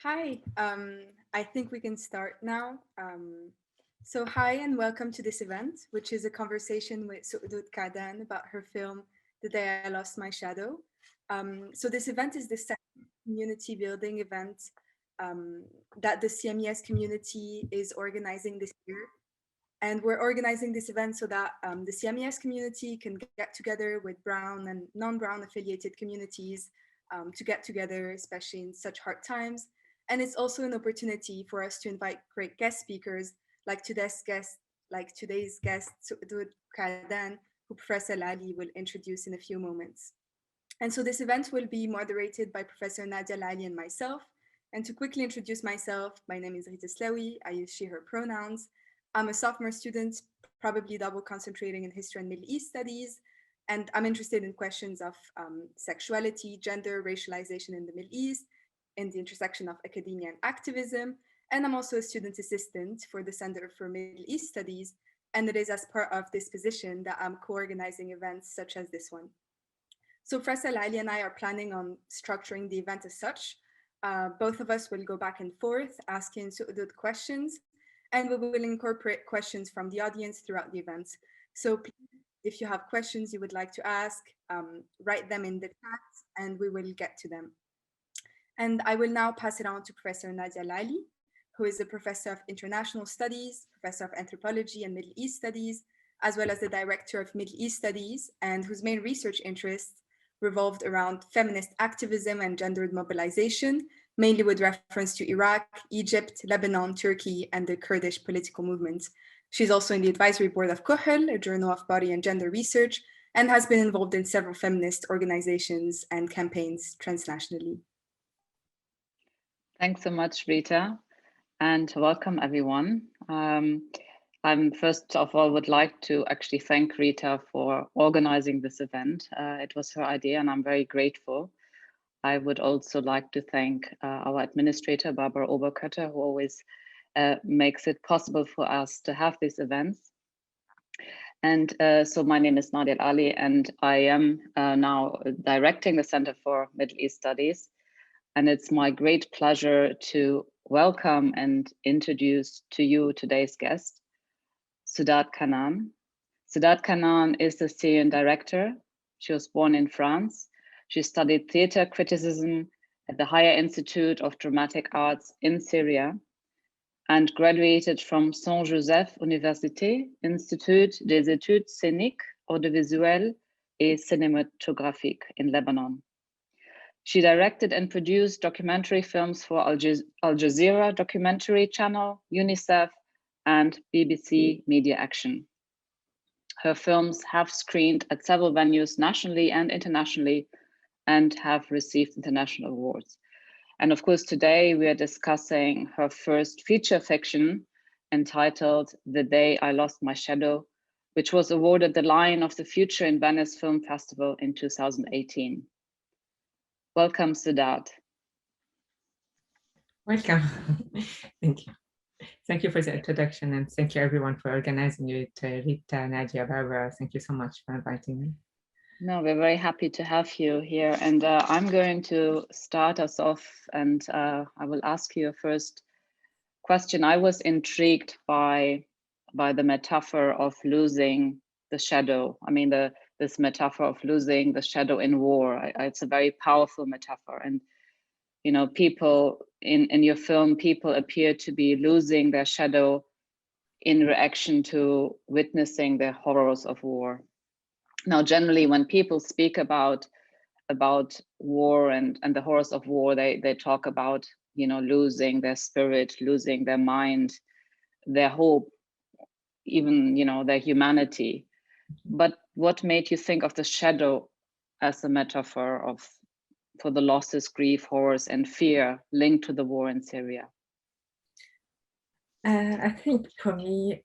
Hi, I think we can start now. So hi and welcome to this event, which is a conversation with Soudade Kaadan about her film, The Day I Lost My Shadow. So this event is the second community building event that the CMES community is organizing this year. And we're organizing this event so that the CMES community can get together with Brown and non-Brown affiliated communities to get together, especially in such hard times. And it's also an opportunity for us to invite great guest speakers like today's guest, Soudade Kaadan, who Professor Lali will introduce in a few moments. And so this event will be moderated by Professor Nadje Lali and myself. And to quickly introduce myself, my name is Rita Slaoui. I use she, her pronouns. I'm a sophomore student, probably double concentrating in history and Middle East studies. And I'm interested in questions of sexuality, gender, racialization in the Middle East, in the intersection of academia and activism. And I'm also a student assistant for the Center for Middle East Studies. And it is as part of this position that I'm co-organizing events such as this one. So Professor Laili and I are planning on structuring the event as such. Both of us will go back and forth asking Soudade questions, and we will incorporate questions from the audience throughout the event. So please, if you have questions you would like to ask, write them in the chat and we will get to them. And I will now pass it on to Professor Nadje Lali, who is a professor of international studies, professor of anthropology and Middle East studies, as well as the director of Middle East studies, and whose main research interests revolved around feminist activism and gendered mobilization, mainly with reference to Iraq, Egypt, Lebanon, Turkey, and the Kurdish political movement. She's also in the advisory board of Kuhel, a journal of body and gender research, and has been involved in several feminist organizations and campaigns transnationally. Thanks so much, Rita, and welcome everyone. I first of all would like to actually thank Rita for organizing this event. It was her idea and I'm very grateful. I would also like to thank our administrator, Barbara Oberkötter, who always makes it possible for us to have these events. And so my name is Nadje Lali and I am now directing the Center for Middle East Studies. And it's my great pleasure to welcome and introduce to you today's guest, Soudade Kaadan. Soudade Kaadan is the Syrian director. She was born in France. She studied theater criticism at the Higher Institute of Dramatic Arts in Syria and graduated from Saint-Joseph Université, Institut des Études Scéniques, Audiovisuelles et Cinématographiques in Lebanon. She directed and produced documentary films for Al Jazeera documentary channel, UNICEF, and BBC Media Action. Her films have screened at several venues nationally and internationally and have received international awards. And of course, today we are discussing her first feature fiction entitled The Day I Lost My Shadow, which was awarded the Lion of the Future in Venice Film Festival in 2018. Welcome, Soudade. Welcome. Thank you. Thank you for the introduction and thank you everyone for organizing it. Rita, Nadja, Barbara, thank you so much for inviting me. No, we're very happy to have you here. And I'm going to start us off and I will ask you a first question. I was intrigued by the metaphor of losing the shadow. I mean, this metaphor of losing the shadow in war. It's a very powerful metaphor. And, you know, people in your film, people appear to be losing their shadow in reaction to witnessing the horrors of war. Now, generally, when people speak about war and the horrors of war, they talk about, you know, losing their spirit, losing their mind, their hope, even, you know, their humanity. But what made you think of the shadow as a metaphor for the losses, grief, horrors, and fear linked to the war in Syria? I think for me,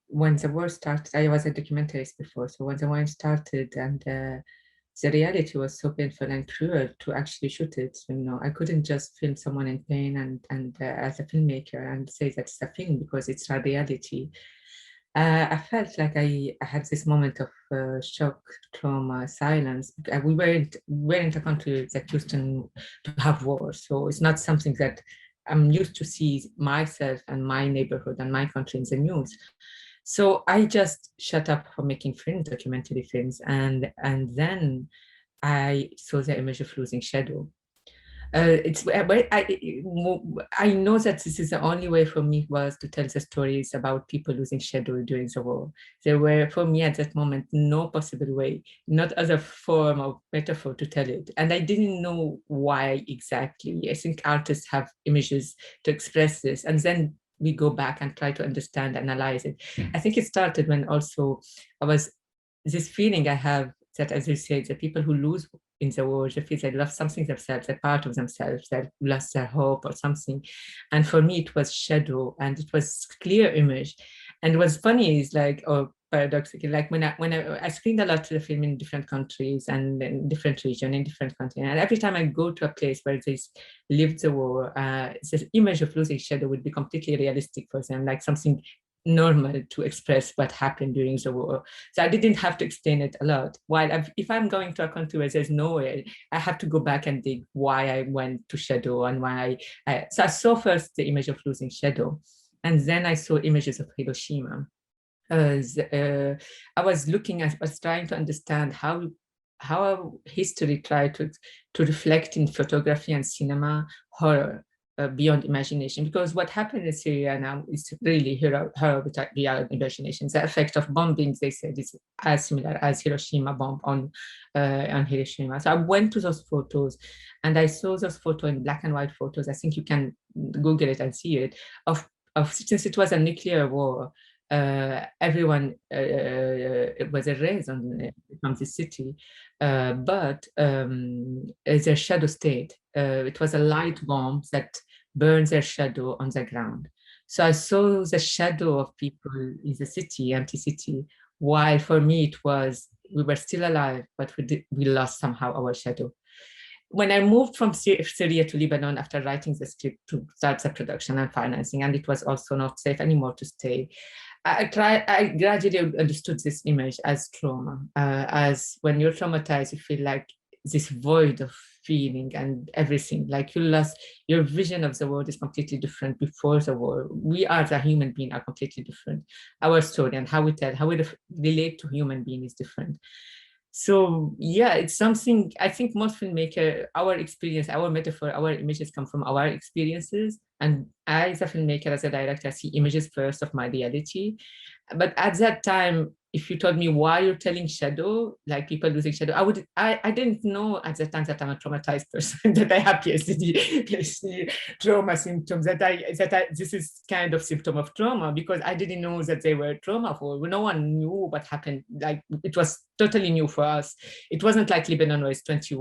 when the war started, I was a documentarist before, so when the war started and the reality was so painful and cruel to actually shoot it, you know, I couldn't just film someone in pain and as a filmmaker and say that's a film because it's a reality. I felt like I had this moment of shock, trauma, silence. We weren't a country that used to have war, so it's not something that I'm used to see myself and my neighborhood and my country in the news. So I just shut up from making films, documentary films, and then I saw the image of losing shadow. I know that this is the only way for me was to tell the stories about people losing shadow during the war. There were, for me at that moment, no possible way, not other form of metaphor to tell it. And I didn't know why exactly. I think artists have images to express this. And then we go back and try to understand, analyze it. I think it started when also this feeling I have that, as you said, the people who lose in the war, they feel they lost something themselves, a part of themselves, they lost their hope or something. And for me, it was shadow, and it was clear image. And what's funny is like, or paradoxically, like when I screened a lot of the film in different countries and in different regions, in different continents, and every time I go to a place where they lived the war, the image of losing shadow would be completely realistic for them, like something normal to express what happened during the war. So I didn't have to explain it a lot. While if I'm going to a country where there's nowhere, I have to go back and dig why I went to shadow and why so I saw first the image of losing shadow, and then I saw images of Hiroshima. I was trying to understand how history tried to reflect in photography and cinema horror. Beyond imagination, because what happened in Syria now is really horror beyond imagination. The effect of bombings, they said, is as similar as Hiroshima bomb on Hiroshima. So I went to those photos, and I saw those photos in black and white photos. I think you can Google it and see it. Since it was a nuclear war, everyone it was erased from the city, but their shadow stayed. It was a light bomb that burns their shadow on the ground. So I saw the shadow of people in the city, empty city, while for me it was, we were still alive, but we lost somehow our shadow. When I moved from Syria to Lebanon after writing the script to start the production and financing, and it was also not safe anymore to stay, I gradually understood this image as trauma, as when you're traumatized, you feel like this void of feeling and everything, like you lost your vision of the world is completely different before the war. We as a human being are completely different. Our story and how we relate to human being is different. So yeah, it's something I think most filmmaker, our experience, our metaphor, our images come from our experiences. And I, as a filmmaker, as a director, I see images first of my reality. But at that time, if you told me why you're telling shadow, like people losing shadow, I didn't know at that time that I'm a traumatized person, that I have PTSD trauma symptoms, this is kind of symptom of trauma, because I didn't know that they were trauma for. No one knew what happened. Like it was totally new for us. It wasn't like Lebanon was 20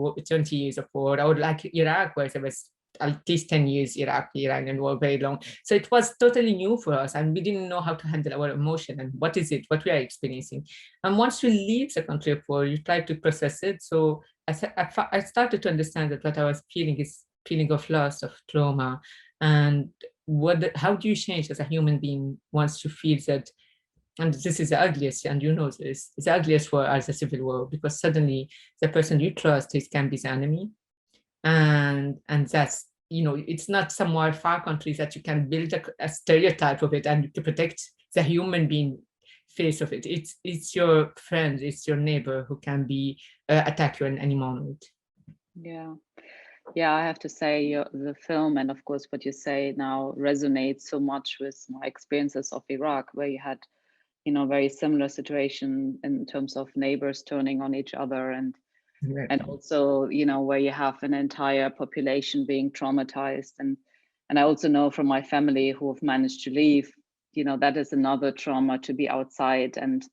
years of war, or like Iraq, where there was at least 10 years Iranian war, very long. So it was totally new for us, and we didn't know how to handle our emotion and what is it, what we are experiencing. And once you leave the country of war, you try to process it. So I started to understand that what I was feeling is feeling of loss, of trauma. And how do you change as a human being once you feel that? And this is the ugliest, and you know this, the ugliest war as a civil war, because suddenly the person you trust can be the enemy. And that's, it's not somewhere far countries that you can build a stereotype of it and to protect the human being face of it. It's your friend, it's your neighbor who can be attack you in any moment. Yeah, I have to say the film, and of course what you say now, resonates so much with my experiences of Iraq, where you had very similar situation in terms of neighbors turning on each other, and also, where you have an entire population being traumatized. And I also know from my family who have managed to leave, that is another trauma, to be outside and,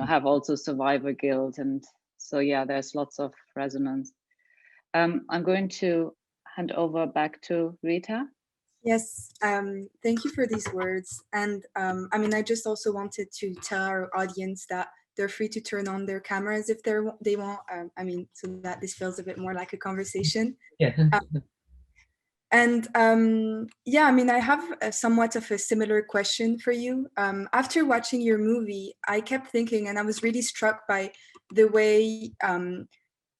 have also survivor guilt. And so, yeah, there's lots of resonance. I'm going to hand over back to Rita. Yes, thank you for these words. And I just also wanted to tell our audience that they're free to turn on their cameras if they want. So that this feels a bit more like a conversation. Yeah. And yeah, I mean, I have somewhat of a similar question for you. After watching your movie, I kept thinking, and I was really struck by the way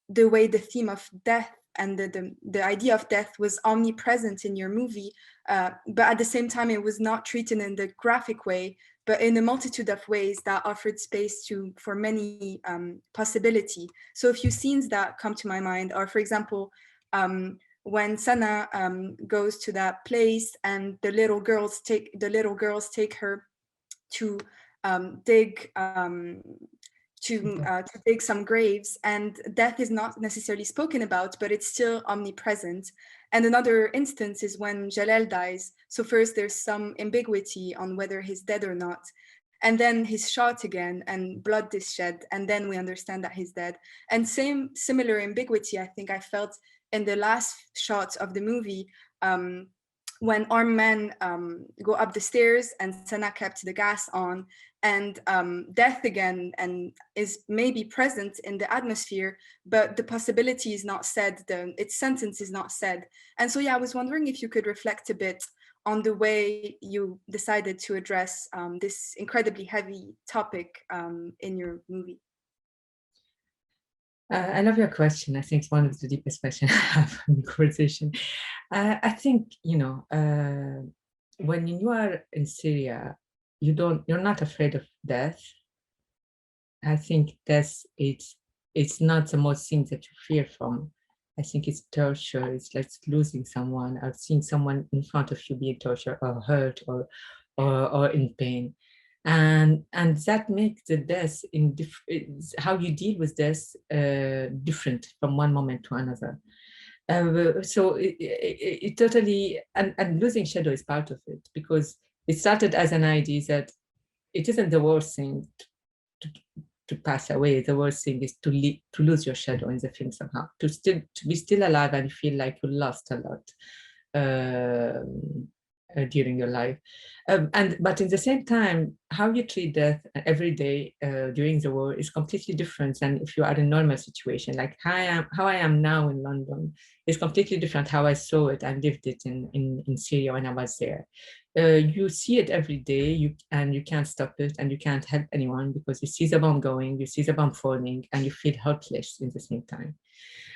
the theme of death and the idea of death was omnipresent in your movie, but at the same time, it was not treated in the graphic way, but in a multitude of ways that offered space for many possibility. So a few scenes that come to my mind are, for example, when Sana goes to that place and the little girls take her to dig to dig some graves, and death is not necessarily spoken about, but it's still omnipresent. And another instance is when Jalal dies. So first there's some ambiguity on whether he's dead or not, and then he's shot again and blood is shed, and then we understand that he's dead. And similar ambiguity I think I felt in the last shot of the movie, when armed men go up the stairs and Sana kept the gas on, and death again and is maybe present in the atmosphere, but the possibility is not said, its sentence is not said. And so yeah, I was wondering if you could reflect a bit on the way you decided to address this incredibly heavy topic in your movie. I love your question. I think it's one of the deepest questions I have in the conversation. I think, when you are in Syria, you're not afraid of death. I think it's not the most thing that you fear from. I think it's torture. It's like losing someone or seeing someone in front of you being tortured or hurt or in pain. And that makes the death how you deal with death different from one moment to another. So it totally, and losing shadow is part of it, because it started as an idea that it isn't the worst thing to pass away. The worst thing is to lose your shadow in the film somehow, to be still alive and feel like you lost a lot during your life. But in the same time, how you treat death every day during the war is completely different than if you are in a normal situation. Like how I am now in London is completely different how I saw it and lived it in Syria when I was there. You see it every day, and you can't stop it, and you can't help anyone because you see the bomb going, you see the bomb falling, and you feel helpless in the same time.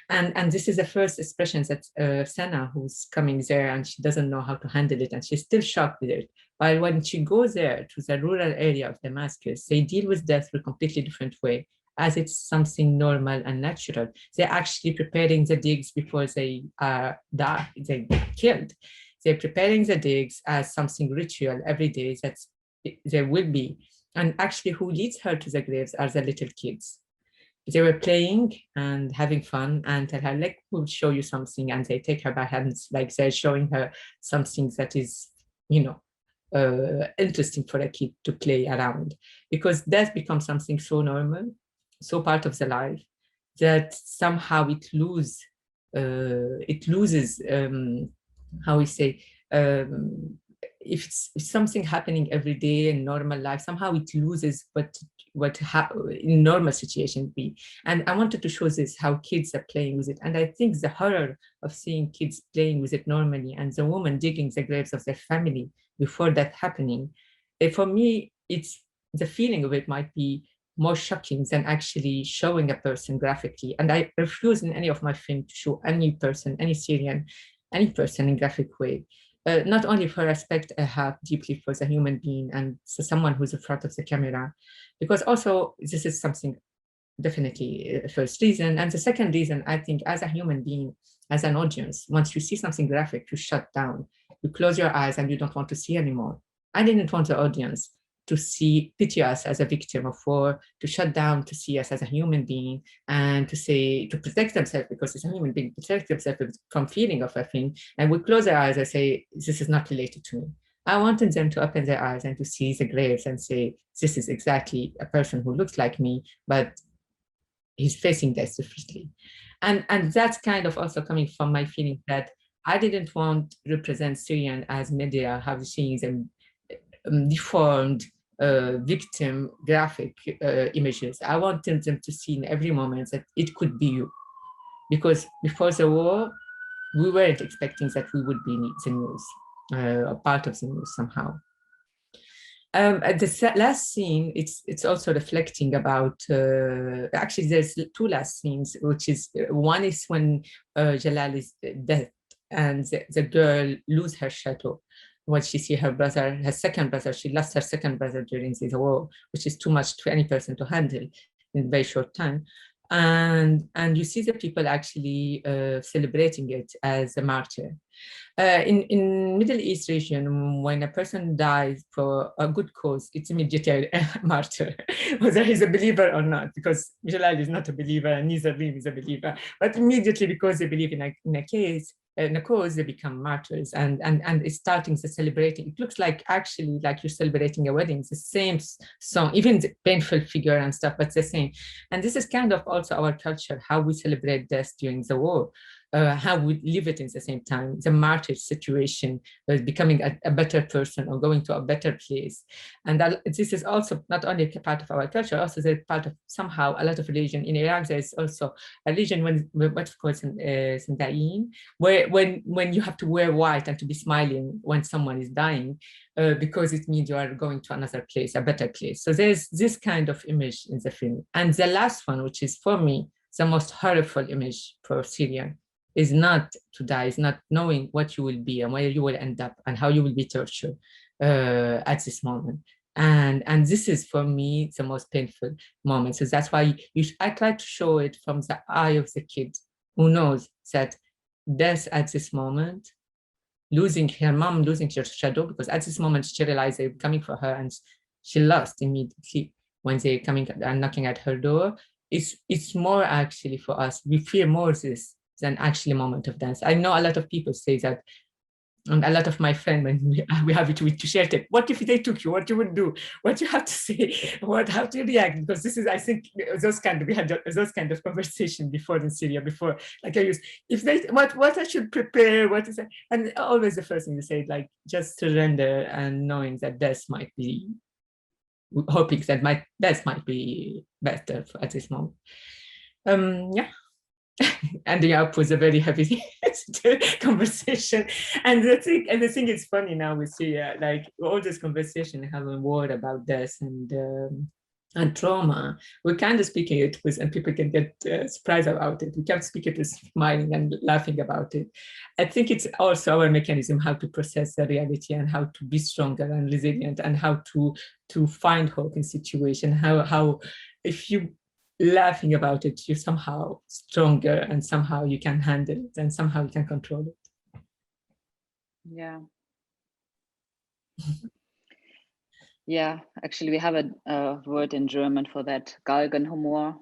And this is the first expression that Sana, who's coming there and she doesn't know how to handle it, and she's still shocked with it. But when she goes there to the rural area of Damascus, they deal with death in a completely different way, as it's something normal and natural. They're actually preparing the digs before they get killed. They're preparing the digs as something ritual every day that there will be. And actually who leads her to the graves are the little kids. They were playing and having fun and tell her, like, we'll show you something. And they take her by hands, like they're showing her something that is, interesting for a kid to play around. Because death becomes something so normal, so part of the life, that somehow it loses, how we say, if it's something happening every day in normal life, somehow it loses what in normal situation be. And I wanted to show this, how kids are playing with it. And I think the horror of seeing kids playing with it normally, and the woman digging the graves of their family before that happening, for me, it's the feeling of it might be more shocking than actually showing a person graphically. And I refuse in any of my film to show any person, any Syrian, any person in graphic way. Not only for respect I have deeply for the human being and for someone who's in front of the camera, because also this is something definitely first reason. And the second reason, I think as a human being, as an audience, once you see something graphic, you shut down, you close your eyes and you don't want to see anymore. I didn't want the audience to pity us as a victim of war, to shut down, to see us as a human being, and to protect themselves, because as a human being, protect themselves from feeling of a thing. And we close our eyes and say, this is not related to me. I wanted them to open their eyes and to see the graves and say, this is exactly a person who looks like me, but he's facing death differently. And that's kind of also coming from my feeling that I didn't want to represent Syrian as media have seen them deformed victim graphic images. I wanted them to see in every moment that it could be you. Because before the war, we weren't expecting that we would be the news, a part of the news somehow. At the last scene, it's also reflecting about, actually there's two last scenes, which is, one is when Jalal is dead and the girl lose her shadow. When she see her brother, her second brother, she lost her second brother during the war, which is too much to any person to handle in a very short time. And you see the people actually celebrating it as a martyr. In Middle East region, when a person dies for a good cause, it's immediately a martyr, whether he's a believer or not, because Jalal is not a believer and neither Reem is a believer, but immediately because they believe in a cause, they become martyrs, and it's starting the celebrating. It looks like actually like you're celebrating a wedding. It's the same song, even the painful figure and stuff, but it's the same. And this is kind of also our culture, how we celebrate death during the war. How we live it in the same time, the martyr situation, becoming a better person or going to a better place. And this is also not only a part of our culture, also they're part of somehow a lot of religion. In Iraq, there's also a religion, what's called Sandain, where when you have to wear white and to be smiling when someone is dying, because it means you are going to another place, a better place. So there's this kind of image in the film. And the last one, which is for me, the most horrible image for Syrian, is not to die, is not knowing what you will be and where you will end up and how you will be tortured at this moment. And this is for me the most painful moment. So that's why I try to show it from the eye of the kid who knows that death at this moment, losing her mom, losing her shadow, because at this moment she realized they're coming for her and she lost immediately when they're coming and knocking at her door. It's more actually for us, we fear more this than actually a moment of dance. I know a lot of people say that, and a lot of my friends, when we have it to share it, what if they took you, what you would do, what you have to say, how to react, because this is, I think, we had those kind of conversation before in Syria, before, like I used, if they, what I should prepare, what is that? And always the first thing they say, like, just surrender and knowing that death might be, hoping that death might be better at this moment. Yeah. Ending up with a very heavy conversation, and the thing is funny now we see like all this conversation having word about death and trauma. We're kind of speaking it with, and people can get surprised about it. We can't speak it with smiling and laughing about it. I think it's also our mechanism how to process the reality and how to be stronger and resilient and how to find hope in situation. How if you laughing about it, you're somehow stronger and somehow you can handle it and somehow you can control it. Yeah. Yeah, actually we have a word in German for that, Galgenhumor,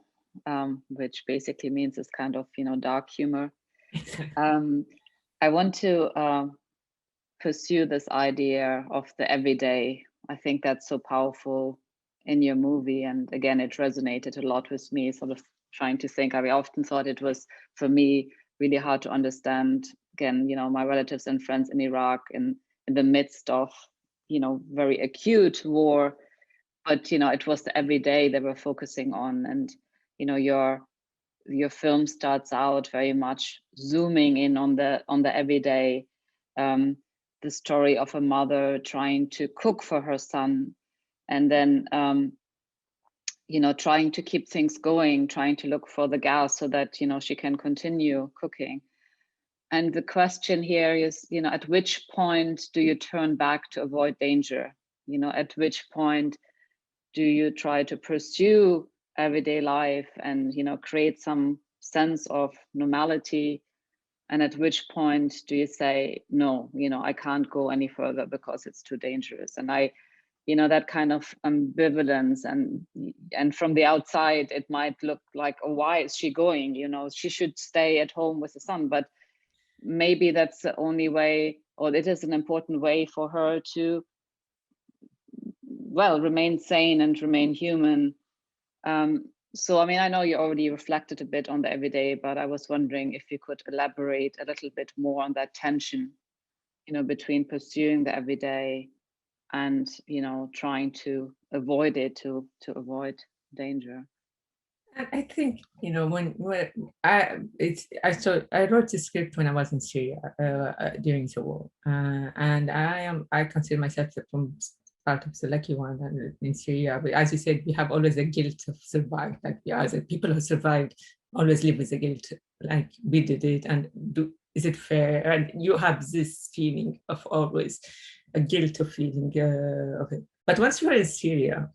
which basically means this kind of, dark humor. I want to pursue this idea of the everyday. I think that's so powerful in your movie, and again it resonated a lot with me, sort of trying to think. I often thought it was for me really hard to understand, again, my relatives and friends in Iraq in the midst of very acute war, but it was the everyday they were focusing on. And your film starts out very much zooming in on the everyday, the story of a mother trying to cook for her son, and then trying to keep things going, trying to look for the gas so that she can continue cooking. And the question here is, at which point do you turn back to avoid danger? At which point do you try to pursue everyday life and create some sense of normality? And at which point do you say, no, I can't go any further because it's too dangerous? And that kind of ambivalence, and from the outside it might look like, oh, why is she going? She should stay at home with the son. But maybe that's the only way, or it is an important way for her to, well, remain sane and remain human. So I mean, I know you already reflected a bit on the everyday, but I was wondering if you could elaborate a little bit more on that tension, between pursuing the everyday and trying to avoid it, to avoid danger. And I think, you know, when I wrote the script when I was in Syria during the war, and I consider myself from part of the lucky one in Syria. But as you said, we have always a guilt of survive. Like we are the people who survived always live with the guilt. Like we did it, and is it fair? And you have this feeling of always a guilt of feeling of it. But once you are in Syria,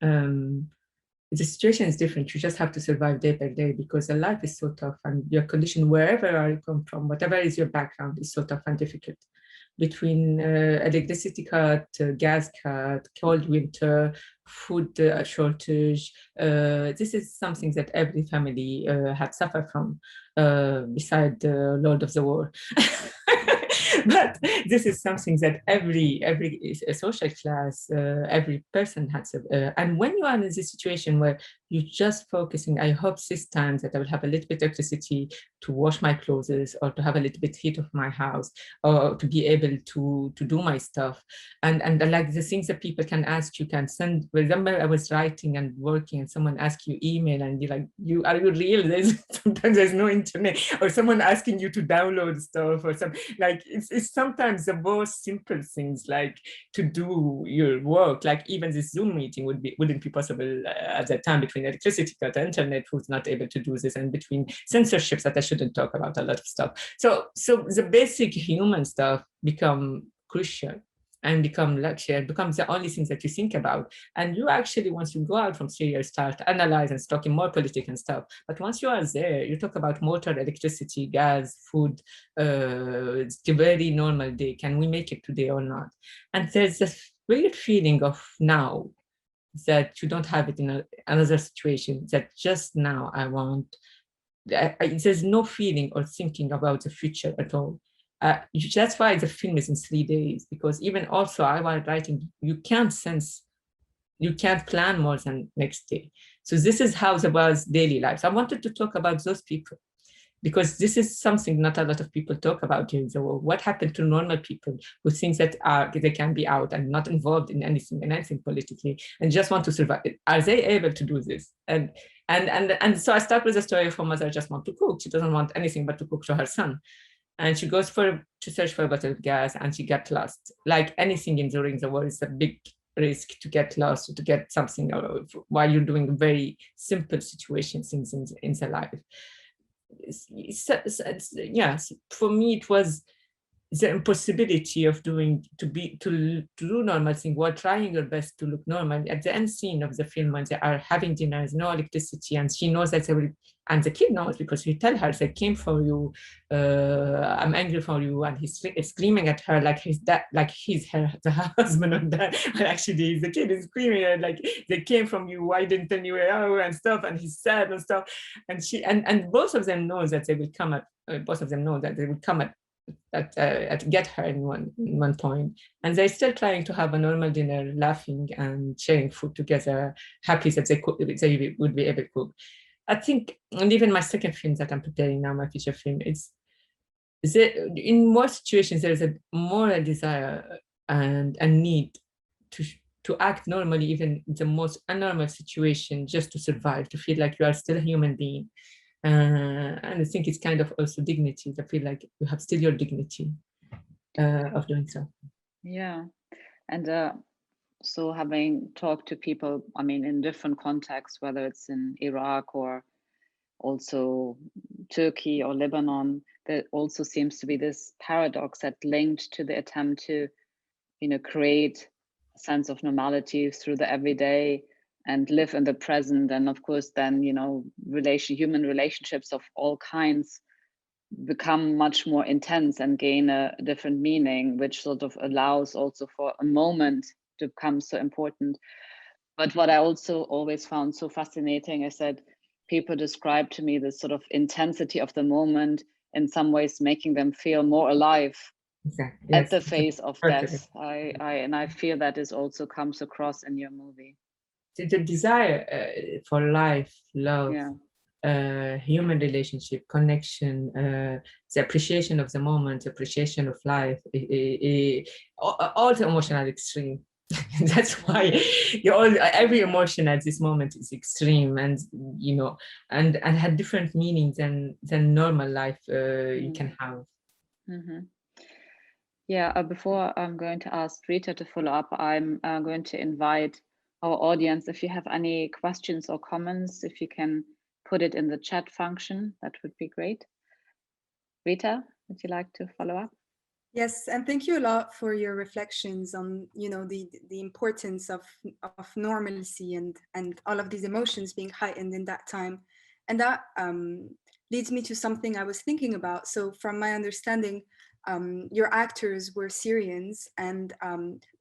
the situation is different. You just have to survive day by day because the life is so tough and your condition, wherever you come from, whatever is your background, is so tough and difficult. Between electricity cut, gas cut, cold winter, food shortage, this is something that every family had suffered from, beside the Lord of the War. But this is something that every social class, every person has. And when you are in this situation where you're just focusing, I hope this time that I will have a little bit of electricity to wash my clothes, or to have a little bit heat of my house, or to be able to do my stuff. And like the things that people can ask, you can send. Remember, I was writing and working, and someone asked you email, and you're like, are you real? Sometimes there's no internet, or someone asking you to download stuff, or something. Like it's sometimes the most simple things, like to do your work. Like even this Zoom meeting wouldn't be possible at that time, between electricity cut, internet who's not able to do this, and between censorships that I shouldn't talk about a lot of stuff. So the basic human stuff become crucial and become luxury, and becomes the only things that you think about. And you actually, once you go out from Syria, start analyze and talking more political and stuff. But once you are there, you talk about motor, electricity, gas, food. It's a very normal day. Can we make it today or not? And there's this weird feeling of now that you don't have it in another situation, that just now I want. There's no feeling or thinking about the future at all. That's why the film is in 3 days, because even also I was writing, you can't plan more than next day. So this is how there was daily life. I wanted to talk about those people, because this is something not a lot of people talk about during the war. What happened to normal people who think that they can be out and not involved in anything politically, and just want to survive? Are they able to do this? And so I start with a story of a mother just want to cook. She doesn't want anything but to cook to her son. And she goes to search for a bottle of gas, and she gets lost. Like anything during the war, is a big risk to get lost, or to get something while you're doing very simple situations in the life. Yes, for me it was the impossibility of to do normal thing while trying your best to look normal. At the end scene of the film, when they are having dinner, there's no electricity, and she knows that they will, and the kid knows, because you tell her, they came for you, I'm angry for you, and he's screaming at her like he's that, like he's the husband of that, but actually the kid is screaming like, they came from you, why didn't tell you where you are, and stuff, and he's sad and stuff. And she and both of them know that they will come at get her in one point, and they're still trying to have a normal dinner, laughing and sharing food together, happy that they would be able to cook. I think, and even my second film that I'm preparing now, my feature film, in more situations there's more a desire and a need to act normally, even in the most abnormal situation, just to survive, to feel like you are still a human being. And I think it's kind of also dignity. I feel like you have still your dignity of doing so. Yeah, and so having talked to people, I mean, in different contexts, whether it's in Iraq or also Turkey or Lebanon, there also seems to be this paradox that linked to the attempt to, create a sense of normality through the everyday and live in the present. And of course, then, human relationships of all kinds become much more intense and gain a different meaning, which sort of allows also for a moment to become so important. But what I also always found so fascinating is that people describe to me this sort of intensity of the moment, in some ways making them feel more alive. Exactly. At the face of death. I feel that this also comes across in your movie. The desire for life, love, human relationship, connection, the appreciation of the moment, the appreciation of life, all the emotional extreme. That's why every emotion at this moment is extreme, and and had different meanings than normal life you can have. Yeah, before I'm going to ask Rita to follow up, I'm going to invite our audience, if you have any questions or comments, if you can put it in the chat function, that would be great. Rita, would you like to follow up? Yes, and thank you a lot for your reflections on, the importance of normalcy and all of these emotions being heightened in that time. And that leads me to something I was thinking about. So from my understanding, your actors were Syrians and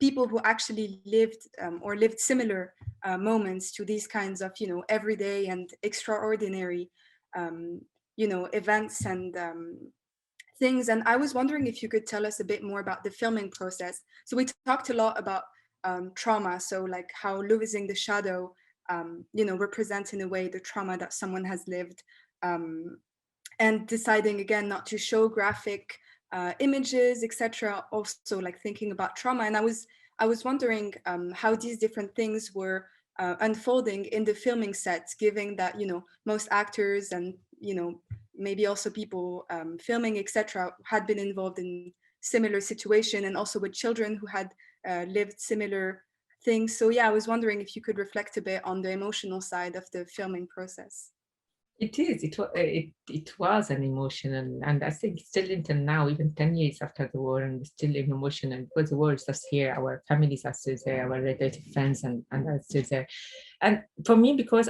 people who actually lived or lived similar moments to these kinds of, everyday and extraordinary, events and things. And I was wondering if you could tell us a bit more about the filming process. So we talked a lot about trauma. So like how losing the shadow, represents in a way the trauma that someone has lived, and deciding again not to show graphic images, etc. Also like thinking about trauma. And I was wondering how these different things were unfolding in the filming sets, given that, most actors and, maybe also people filming, etc., had been involved in similar situation, and also with children who had lived similar things. So yeah, I was wondering if you could reflect a bit on the emotional side of the filming process. It is. It was an emotional, and I think still until now, even 10 years after the war, and still emotional because the war is just here. Our families are still there, our relative friends, and are still there. And for me, because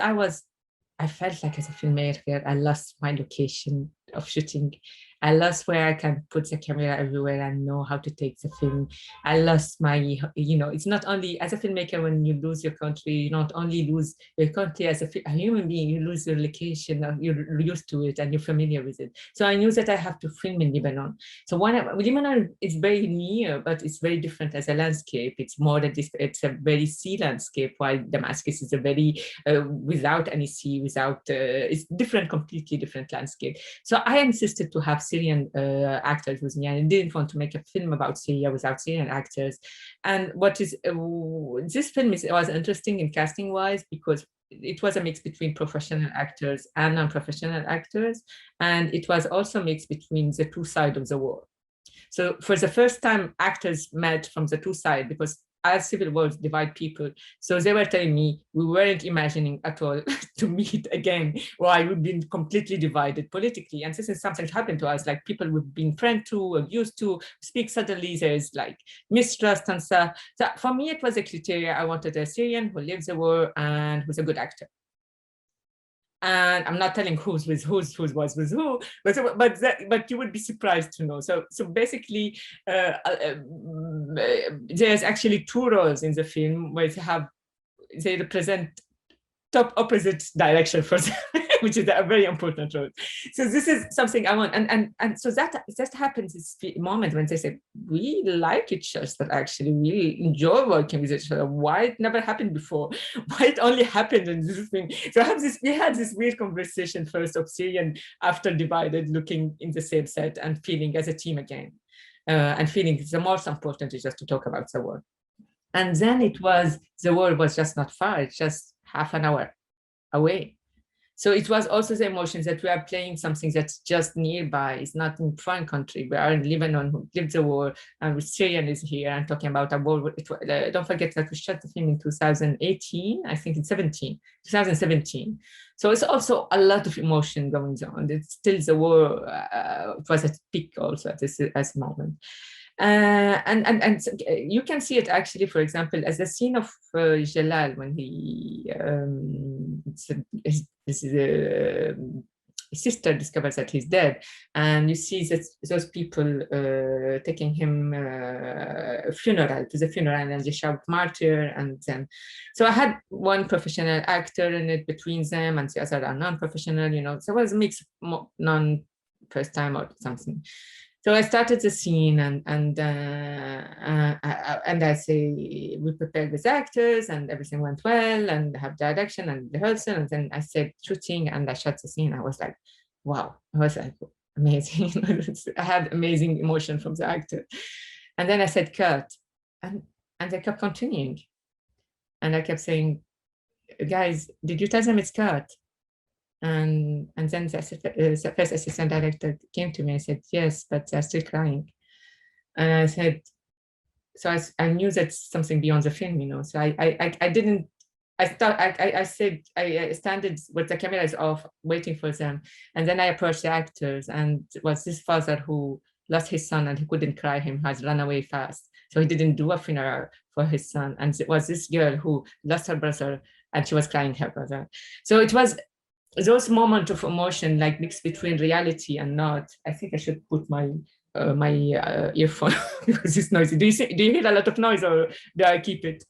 I felt like as a filmmaker, I lost my location of shooting. I lost where I can put the camera everywhere and know how to take the film. I lost my, it's not only as a filmmaker, when you lose your country, you not only lose your country as a human being, you lose your location, you're used to it and you're familiar with it. So I knew that I have to film in Lebanon. So Lebanon is very near, but it's very different as a landscape. It's more that it's a very sea landscape, while Damascus is a very, without any sea, it's different, completely different landscape. So I insisted to have Syrian actors with me, and I didn't want to make a film about Syria without Syrian actors. And this film was interesting in casting wise, because it was a mix between professional actors and non-professional actors, and it was also a mix between the two sides of the war. So for the first time, actors met from the two sides, because as civil wars divide people. So they were telling me we weren't imagining at all to meet again, while we've been completely divided politically. And this is something that happened to us, like people we've been friends to, used to speak, suddenly there's like mistrust and stuff. So for me, it was a criteria. I wanted a Syrian who lives the war and who's a good actor. And I'm not telling who was with who, but you would be surprised to know. So basically, there's actually two roles in the film where they represent top opposite direction for them, which is a very important role. So this is something I want, and so that happens this moment when they say we like each other, but actually we enjoy working with each other. Why it never happened before? Why it only happened in this thing? So we had this weird conversation first of Syrian after divided, looking in the same set and feeling as a team again, and feeling the most important is just to talk about the war. And then the war was just not far. It's just half an hour away. So it was also the emotions that we are playing something that's just nearby. It's not in foreign country. We are in Lebanon, who lived the war, and Syrian is here and talking about a war. Don't forget that we shot the film in 2018, I think it's 2017. So it's also a lot of emotion going on. It's still the war. It was at peak also at this moment. And you can see it actually, for example, as a scene of Jalal when his sister discovers that he's dead, and you see that those people taking him to the funeral, and they shout martyr, and then so I had one professional actor in it between them, and the other are non-professional, so it was a mix of non-first time or something. So I started the scene, and I say we prepared with actors, and everything went well, and have direction and rehearsal, and then I said shooting, and I shot the scene. I was like, wow! I was like amazing. I had amazing emotion from the actor, and then I said cut, and And they kept continuing. And I kept saying, guys, did you tell them it's cut? And then the first assistant director came to me and said, yes, but they're still crying. And I said, so I knew that's something beyond the film, you know. So I didn't, I said, I standed with the cameras off, waiting for them. And then I approached the actors, and it was this father who lost his son and he couldn't cry him, has run away fast. So he didn't do a funeral for his son. And it was this girl who lost her brother and she was crying her brother. So it was those moments of emotion, like mixed between reality and not. I think I should put my earphone because it's noisy. Do you hear a lot of noise, or do I keep it?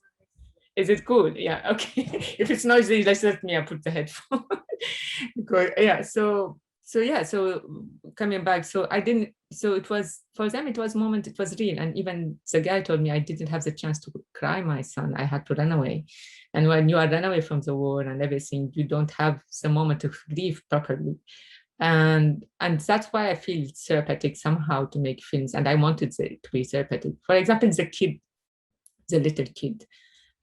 Is it cool? Yeah, okay. If it's noisy, just let me put the headphone. Because, yeah, so coming back, so it was, for them, it was moment, it was real. And even the guy told me I didn't have the chance to cry my son. I had to run away. And when you are run away from the war and everything, you don't have the moment of grief properly. And that's why I feel therapeutic somehow to make films. And I wanted it to be therapeutic. For example, the little kid,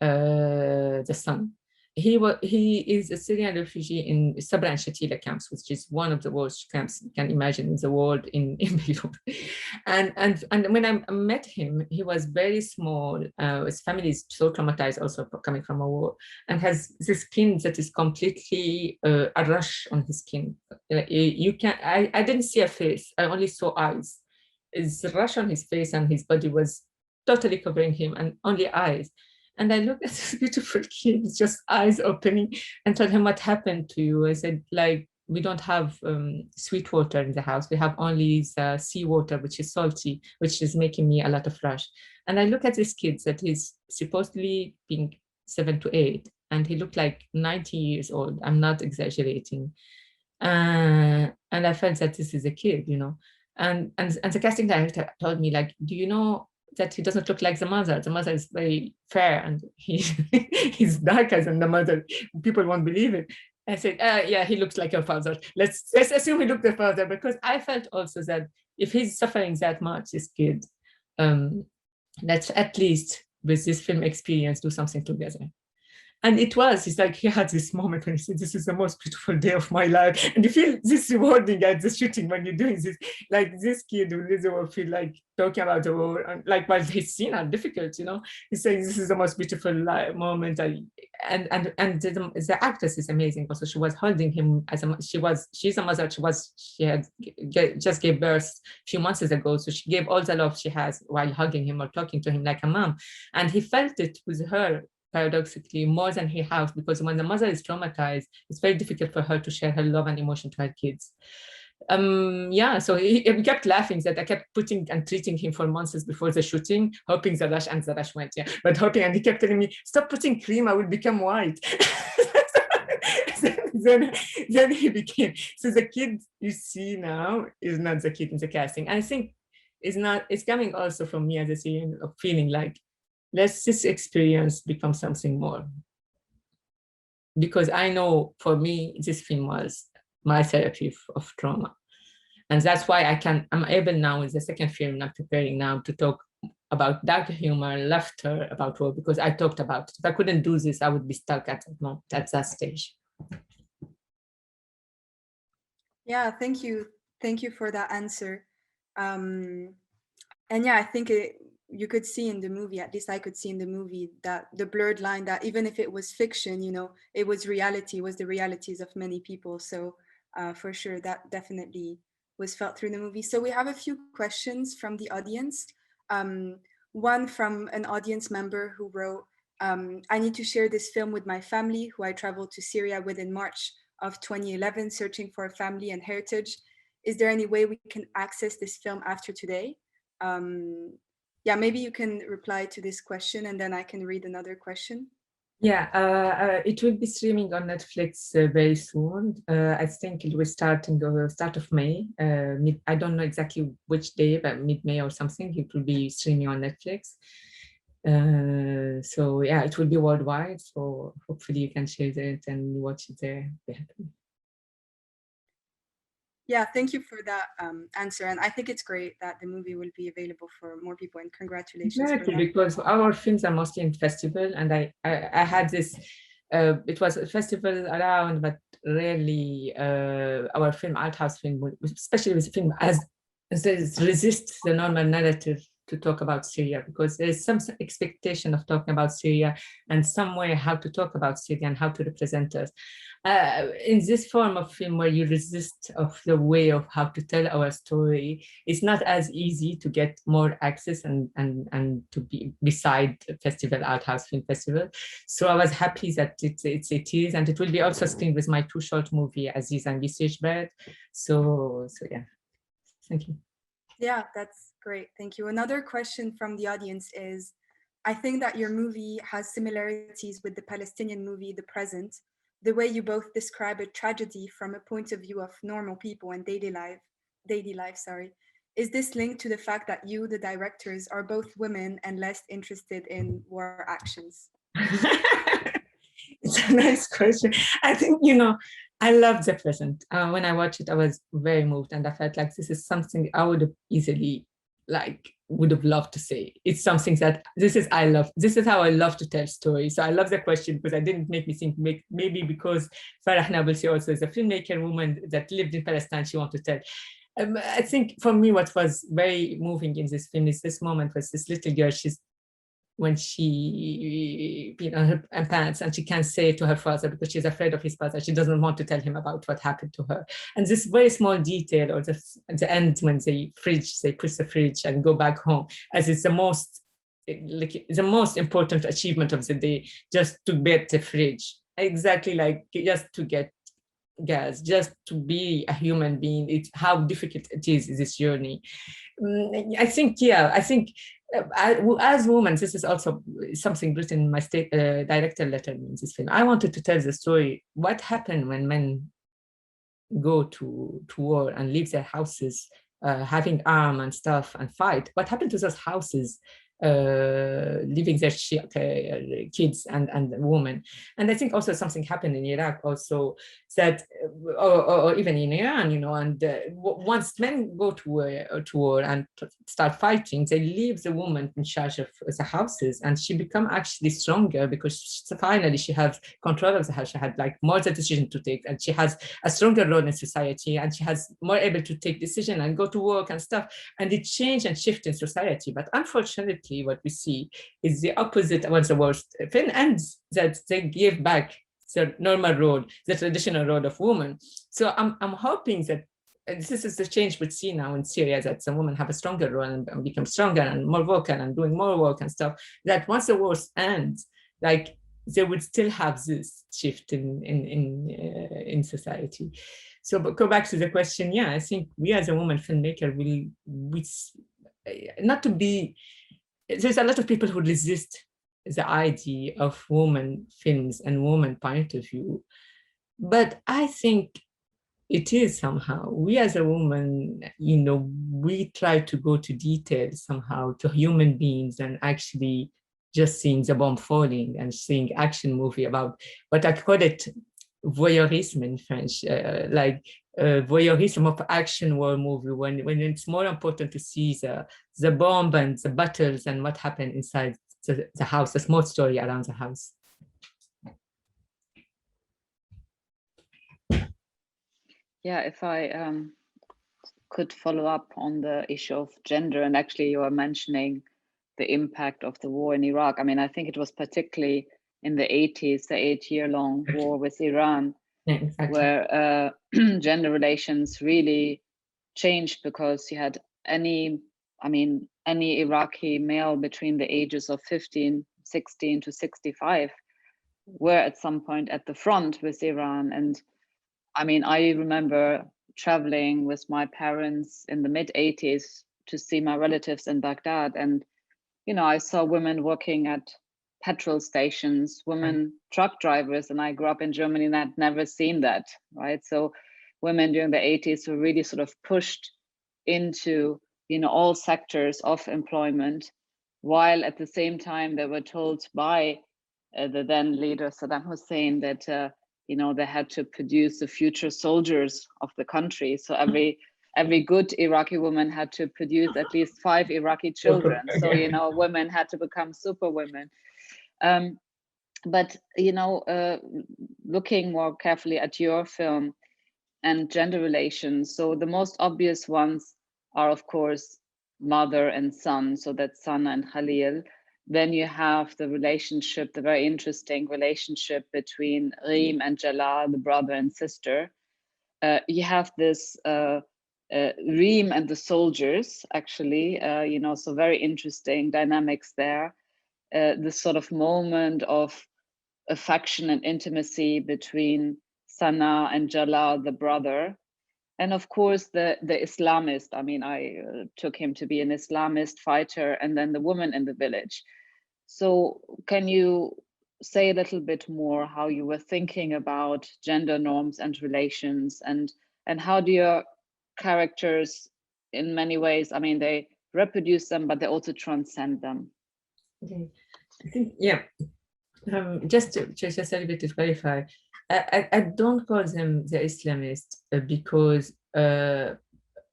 the son. He is a Syrian refugee in Sabra and Shatila camps, which is one of the worst camps you can imagine in the world in Beirut. And when I met him, he was very small. His family is so traumatized, also coming from a war, and has this skin that is completely a rash on his skin. I didn't see a face. I only saw eyes. It's a rash on his face, and his body was totally covering him, and only eyes. And I looked at this beautiful kid, just eyes opening, and told him, what happened to you? I said, like, we don't have sweet water in the house. We have only the seawater, which is salty, which is making me a lot of rash. And I look at this kid that is supposedly being 7 to 8, and he looked like 90 years old. I'm not exaggerating. And I felt that this is a kid, you know. And the casting director told me, like, do you know that he doesn't look like the mother? The mother is very fair and he's darker than the mother. People won't believe it. I said, yeah, he looks like your father. Let's assume he looked the father, because I felt also that if he's suffering that much, this kid, let's at least with this film experience do something together. And it's like he had this moment when he said, this is the most beautiful day of my life. And you feel this rewarding at the shooting when you're doing this. Like this kid will feel like talking about the war, and like while his scenes are difficult, you know, he's saying this is the most beautiful moment. And the actress is amazing. Also, she was holding him as she's a mother. She had just gave birth a few months ago. So she gave all the love she has while hugging him or talking to him like a mom. And he felt it with her, paradoxically, more than he has, because when the mother is traumatized, it's very difficult for her to share her love and emotion to her kids. So he kept laughing that I kept putting and treating him for months before the shooting, hoping the rash went, but hoping, and he kept telling me, stop putting cream, I will become white. then he became, so the kid you see now is not the kid in the casting. And I think it's coming also from me as a Syrian, of feeling like, let's this experience become something more. Because I know for me, this film was my therapy of trauma. And that's why I'm able now with the second film I'm preparing now to talk about dark humor, laughter, about war, because I talked about it. If I couldn't do this, I would be stuck at that stage. Yeah, thank you. Thank you for that answer. And yeah, I think you could see in the movie, at least I could see in the movie, that the blurred line, that even if it was fiction, you know, it was reality, was the realities of many people. So for sure, that definitely was felt through the movie. So we have a few questions from the audience. One from an audience member who wrote, I need to share this film with my family, who I traveled to Syria with in March of 2011, searching for family and heritage. Is there any way we can access this film after today? Yeah, maybe you can reply to this question and then I can read another question. Yeah, it will be streaming on Netflix very soon. I think it will start in the start of May. I don't know exactly which day, but mid-May or something, it will be streaming on Netflix. So yeah, it will be worldwide. So hopefully you can share it and watch it there. Yeah, thank you for that answer. And I think it's great that the movie will be available for more people, and congratulations for Exactly, that. because our films are mostly in festival, and I had this. It was a festival around, but rarely our film, art house film, especially with film as it resists the normal narrative to talk about Syria, because there is some expectation of talking about Syria and some way how to talk about Syria and how to represent us. In this form of film where you resist of the way of how to tell our story, it's not as easy to get more access and to be beside festival, art house film festival. So I was happy that it is, and it will be also screened with my 2 short movie, Aziz and Research Bird. So yeah, thank you. Yeah, that's great. Thank you. Another question from the audience is, I think that your movie has similarities with the Palestinian movie, The Present, the way you both describe a tragedy from a point of view of normal people and daily life, sorry. Is this linked to the fact that you, the directors, are both women and less interested in war actions? It's a nice question. I think, I love The Present. When I watched it, I was very moved, and I felt like this is something I would have easily, would have loved to say. It's something that this is how I love to tell stories. So I love the question because I didn't make me think maybe because Farah Nablsi also is a filmmaker, woman that lived in Palestine, she wanted to tell. I think for me, what was very moving in this film is this moment with this little girl. When she, her pants, and she can't say it to her father because she's afraid of his father. She doesn't want to tell him about what happened to her. And this very small detail, or the end when they push the fridge and go back home, as it's the most important achievement of the day, just to get the fridge. Exactly, just to get gas, just to be a human being. It's how difficult it is, this journey. I think as women, this is also something written in my director letter in this film. I wanted to tell the story, what happened when men go to war and leave their houses, having arm and stuff and fight. What happened to those houses, leaving their kids and women? And I think also something happened in Iraq also, that or even in Iran, and once men go to war and start fighting, they leave the woman in charge of the houses, and she become actually stronger because finally she has control of the house. She had more the decision to take, and she has a stronger role in society, and she has more able to take decision and go to work and stuff, and it changed and shifted in society. But unfortunately, what we see is the opposite. Once the war ends, that they give back the normal role, the traditional role of women. So I'm hoping that this is the change we see now in Syria, that some women have a stronger role and become stronger and more vocal and doing more work and stuff, that once the war ends, they would still have this shift in society. So but go back to the question, yeah, I think we as a woman filmmaker will not to be, there's a lot of people who resist the idea of woman films and woman point of view. But I think it is somehow, we as a woman, we try to go to detail somehow to human beings, and actually just seeing the bomb falling and seeing action movie about what I call it voyeurism in French, voyeurism of action war movie, when it's more important to see the bomb and the battles and what happened inside the house, the small story around the house. Yeah, if I could follow up on the issue of gender, and actually you were mentioning the impact of the war in Iraq. I mean, I think it was particularly in the 80s, the 8-year-long war with Iran, yeah, exactly. where gender relations really changed, because you had any Iraqi male between the ages of 16 to 65 were at some point at the front with Iran. And I mean, I remember traveling with my parents in the mid-80s to see my relatives in Baghdad, and I saw women working at petrol stations, women truck drivers, and I grew up in Germany and I'd never seen that, right? So women during the 80s were really sort of pushed into, all sectors of employment, while at the same time they were told by the then leader Saddam Hussein that you know, they had to produce the future soldiers of the country. So every good Iraqi woman had to produce at least 5 Iraqi children. So, you know, women had to become super women. But, you know, looking more carefully at your film and gender relations, so the most obvious ones are, of course, mother and son. So that's Sana and Khalil. Then you have the relationship, the very interesting relationship between Reem and Jalal, the brother and sister. You have this Reem and the soldiers, actually, you know, so very interesting dynamics there. This sort of moment of affection and intimacy between Sana and Jalal, the brother. And of course, the Islamist. I mean, I took him to be an Islamist fighter, and then the woman in the village. So can you say a little bit more how you were thinking about gender norms and relations, and how do your characters, in many ways, I mean, they reproduce them, but they also transcend them? Okay. I think, yeah, just a little bit to clarify, I don't call them the Islamists because,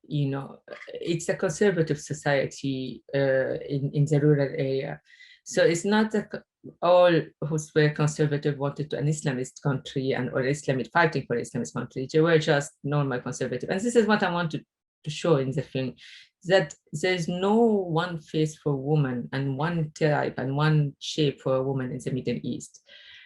you know, it's a conservative society in the rural area. So it's not that all who were conservative wanted to an Islamist country or Islamist fighting for Islamist country. They were just normal conservative. And this is what I wanted to show in the film, that there's no one face for woman and one type and one shape for a woman in the Middle East.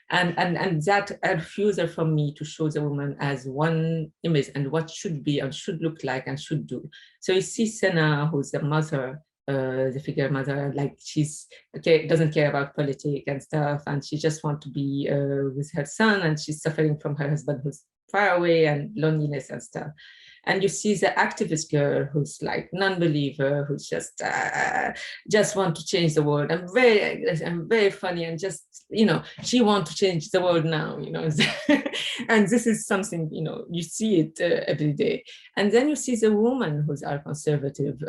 And that a refusal from me to show the woman as one image and what should be and should look like and should do. So you see Sana, who's the mother, the figure mother, like she's okay, doesn't care about politics and stuff, and she just wants to be with her son, and she's suffering from her husband who's far away and loneliness and stuff. And you see the activist girl who's like non-believer, who's just want to change the world. I'm very funny, and just, you know, she wants to change the world now, you know. And this is something, you know, you see it every day. And then you see the woman who's are conservative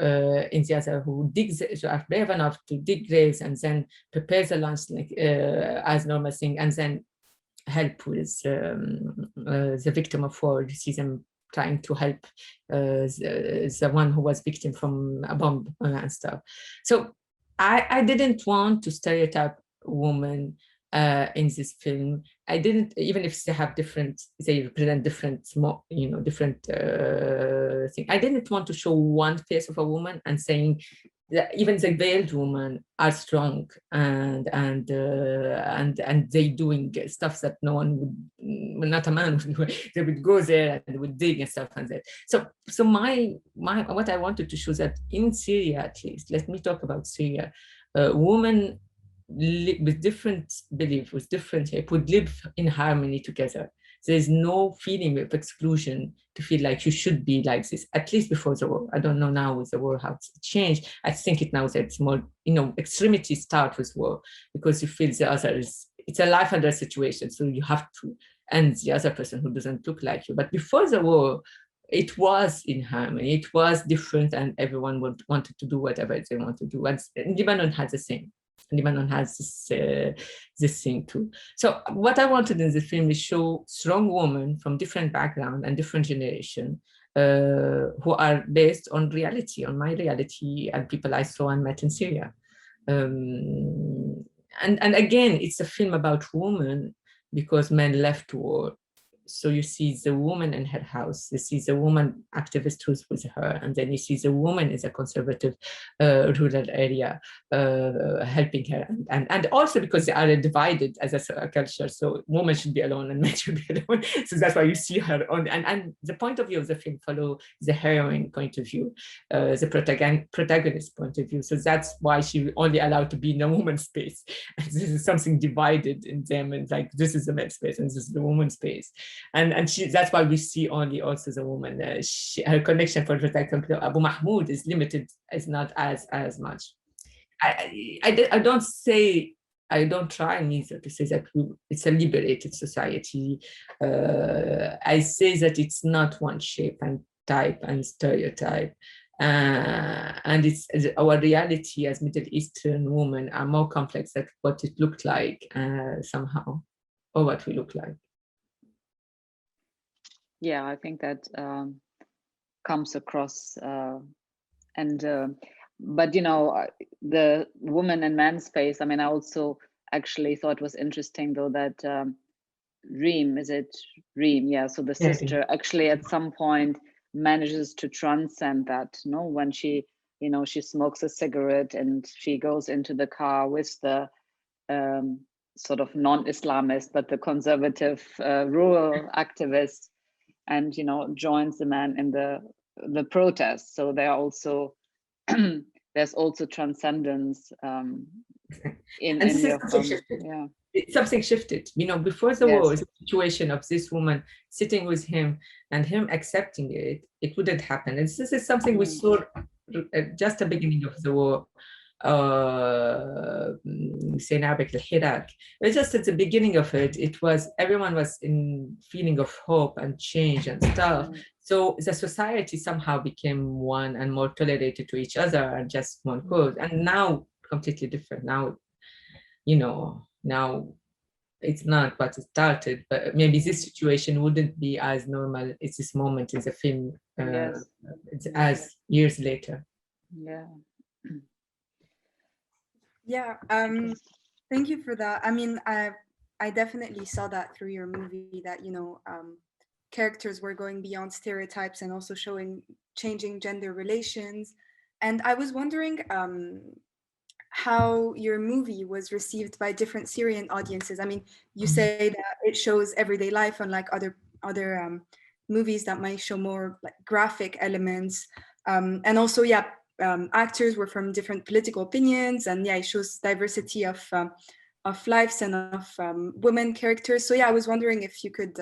in the other, who digs, who are brave enough to dig graves and then prepare the lunch like, as normal thing, and then help with the victim of war. You see them trying to help the one who was victim from a bomb and stuff. So I didn't want to stereotype women in this film. I didn't, even if they have different, they represent different, you know, different things. I didn't want to show one face of a woman and saying that even the veiled women are strong and they doing stuff that no one would, not a man would, they would go there and would dig and stuff and that. So my what I wanted to show that in Syria, at least, let me talk about Syria, women with different beliefs, with different shape, would live in harmony together. There's no feeling of exclusion to feel like you should be like this, at least before the war. I don't know now with the war how it's changed. I think it now that it's more, you know, extremities start with war because you feel the other is, it's a life and death situation. So you have to end the other person who doesn't look like you. But before the war, it was in harmony, it was different, and everyone wanted to do whatever they want to do. And Lebanon had the same. Lebanon has this thing too. So what I wanted in the film is show strong women from different background and different generation who are based on reality, on my reality and people I saw and met in Syria. And again, it's a film about women because men left war. So you see the woman in her house, you see the woman activist who's with her, and then you see the woman in a conservative rural area helping her. And also because they are divided as a culture, so women should be alone and men should be alone. So that's why you see her on, and the point of view of the film follow the heroine point of view, the protagonist point of view. So that's why she only allowed to be in a woman's space. And this is something divided in them, and like this is the men's space and this is the woman's space. And she, that's why we see only also the woman. Her connection, for example, Abu Mahmoud is limited, is not as much. I don't say, I don't try neither to say that it's a liberated society. I say that it's not one shape and type and stereotype. And it's our reality as Middle Eastern women are more complex than what it looked like somehow, or what we look like. Yeah, I think that comes across, but you know, the woman and man space. I mean, I also actually thought was interesting though that Reem, is it Reem? Yeah. So the sister actually at some point manages to transcend that. No, when she, you know, she smokes a cigarette and she goes into the car with the sort of non-Islamist, but the conservative rural activist, and you know, joins the man in the protest. So there are also there's also transcendence in your film. Yeah. Something shifted, you know. Before the war, the situation of this woman sitting with him and him accepting it, it wouldn't happen. And this is something we saw just the beginning of the war. Say in Arabic, الحراك. Just at the beginning of it, it was everyone was in feeling of hope and change and stuff. So the society somehow became one and more tolerated to each other and just one cause. And now completely different. Now, you know, now it's not what it started, but maybe this situation wouldn't be as normal as this moment in the film as years later. Yeah. Yeah. Thank you for that. I mean, I definitely saw that through your movie that, you know, characters were going beyond stereotypes and also showing changing gender relations. And I was wondering how your movie was received by different Syrian audiences. I mean, you say that it shows everyday life, unlike other movies that might show more like graphic elements. And also, yeah, actors were from different political opinions, and yeah, it shows diversity of lives and of women characters. So yeah, I was wondering if you could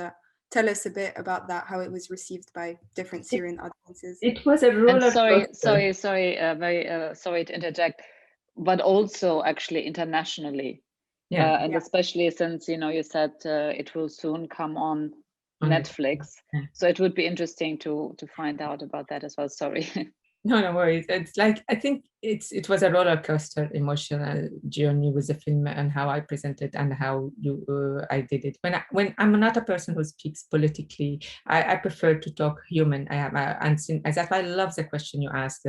tell us a bit about that, how it was received by different Syrian audiences. It was a roller coaster. Sorry, sorry to interject, but also actually internationally, and especially since, you know, you said it will soon come on Netflix, so it would be interesting to find out about that as well. Sorry. No worries. It's like, I think it was a roller coaster emotional journey with the film and how I presented and how I did it. When I'm not a person who speaks politically, I prefer to talk human. And that's why I love the question you asked,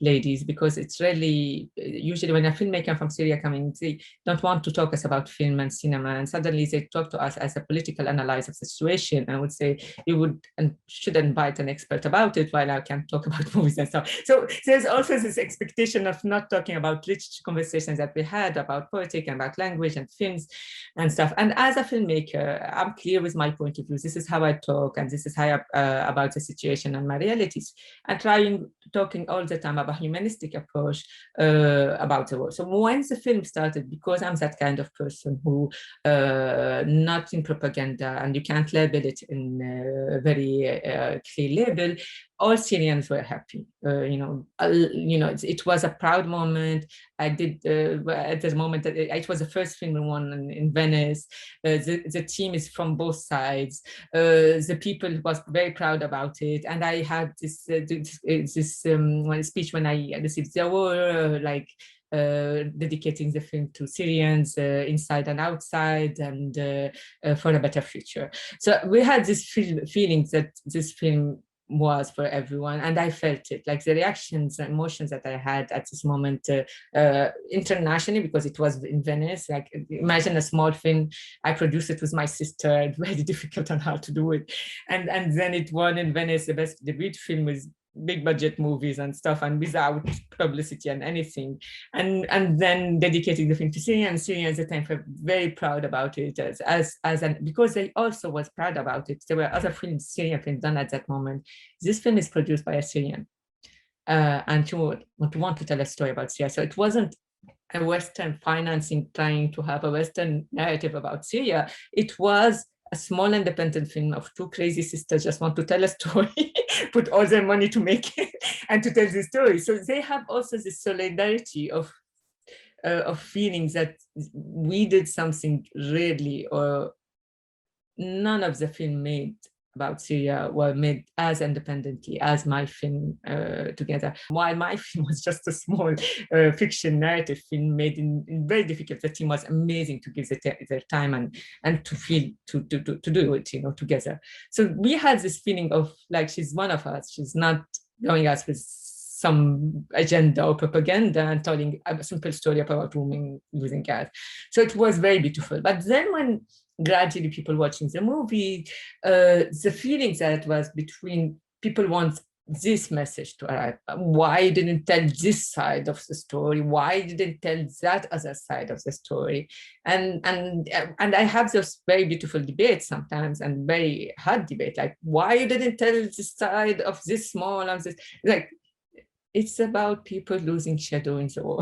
ladies, because it's really usually when a filmmaker from Syria coming, they don't want to talk us about film and cinema, and suddenly they talk to us as a political analysis of the situation. I would say you would and should invite an expert about it, while I can talk about movies and stuff. So there's also this expectation of not talking about rich conversations that we had about politics and about language and films and stuff. And as a filmmaker, I'm clear with my point of view. This is how I talk, and this is how about the situation and my realities. And talking all the time about humanistic approach about the world. So when the film started, because I'm that kind of person who not in propaganda, and you can't label it in a very clear label, all Syrians were happy. It was a proud moment. I did at this moment that it was the first film we won in Venice. The team is from both sides. The people was very proud about it, and I had this speech when I received the award, dedicating the film to Syrians inside and outside, and for a better future. So we had this feeling that this film was for everyone, and I felt it, like the reactions and emotions that I had at this moment internationally, because it was in Venice. Like, imagine a small film, I produced it with my sister. It's very difficult on how to do it, and then it won in Venice the best debut film with big budget movies and stuff, and without publicity and anything, and then dedicating the film to Syrians at the time, were very proud about it because they also was proud about it. There were other films, Syrian films done at that moment. This film is produced by a Syrian, and to want to tell a story about Syria. So it wasn't a Western financing trying to have a Western narrative about Syria. It was a small independent film of two crazy sisters just want to tell a story, put all their money to make it and to tell the story. So they have also this solidarity of feelings that we did something really, or none of the film made about Syria were made as independently as my film together. While my film was just a small fiction narrative film made in very difficult, the team was amazing to give their time and to feel to do it, together. So we had this feeling of like, she's one of us. She's not going us with some agenda or propaganda and telling a simple story about women losing gas. So it was very beautiful. But then when gradually people watching the movie, the feelings that was between people want this message to arrive. Why didn't tell this side of the story? Why didn't tell that other side of the story? And I have those very beautiful debates sometimes, and very hard debate, like why didn't tell this side of this small of this, like it's about people losing shadow in the war.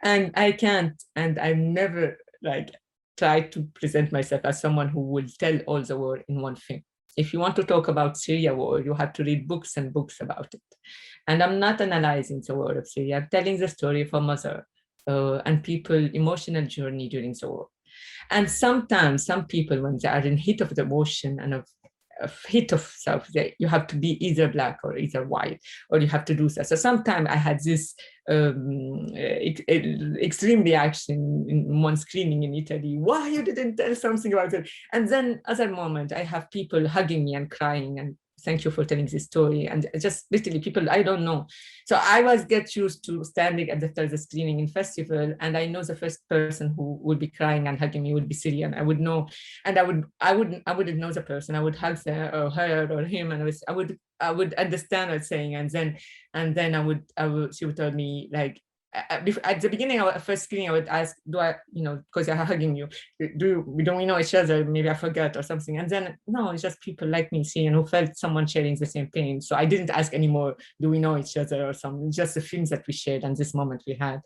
And I can't, and I've never like tried to present myself as someone who will tell all the war in one film. If you want to talk about Syria war, you have to read books and books about it. And I'm not analyzing the war of Syria. I'm telling the story of a mother and people emotional journey during the war. And sometimes some people, when they are in heat of the emotion and of hit of self, you have to be either black or either white, or you have to do that. So sometimes I had this extreme reaction in one screening in Italy, why you didn't tell something about it? And then other moment, I have people hugging me and crying and thank you for telling this story. And just literally people I don't know. So I was get used to standing at the screening in festival, and I know the first person who would be crying and hugging me would be Syrian. I would know, and I wouldn't know the person. I would hug her or him, and I would understand what saying, and then she would tell me like, at the beginning of first screening, I would ask, do I, because I'm hugging you, don't we know each other? Maybe I forgot or something. And then, no, it's just people like me seeing who felt someone sharing the same pain. So I didn't ask anymore, do we know each other or something? Just the films that we shared and this moment we had.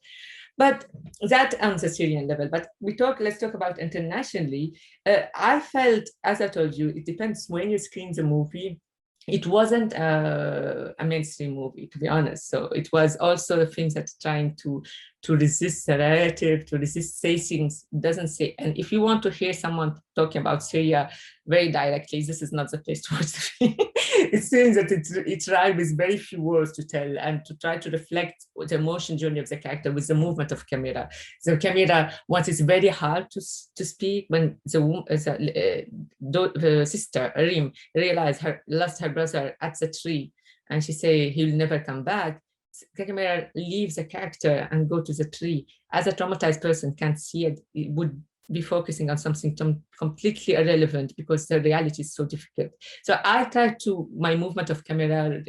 But that on the Syrian level. But let's talk about internationally. I felt, as I told you, it depends when you screen the movie. It wasn't a mainstream movie, to be honest. So it was also the films that's trying to resist the narrative, to resist say things, doesn't say. And if you want to hear someone talking about Syria very directly, this is not the place to watch the film. It seems that it's right with very few words to tell and to try to reflect the emotion journey of the character with the movement of camera. The camera, once it's very hard to speak, when the sister, Reem, realized lost her brother at the tree, and she say he'll never come back. The camera leaves the character and go to the tree. As a traumatized person can't see it, it would be focusing on something completely irrelevant because the reality is so difficult. So I try to, my movement of camera,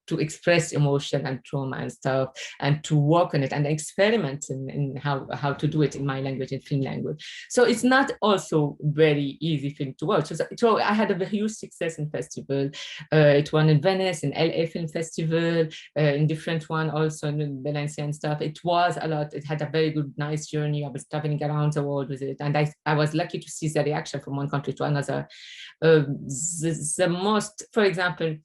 to express emotion and trauma and stuff, and to work on it and experiment in how to do it in my language, in film language. So it's not also very easy film to watch. So I had a huge success in festival. It won in Venice, in LA Film Festival, in different one also in Valencia and stuff. It was a lot. It had a very good, nice journey. I was traveling around the world with it. And I was lucky to see the reaction from one country to another. The most, for example,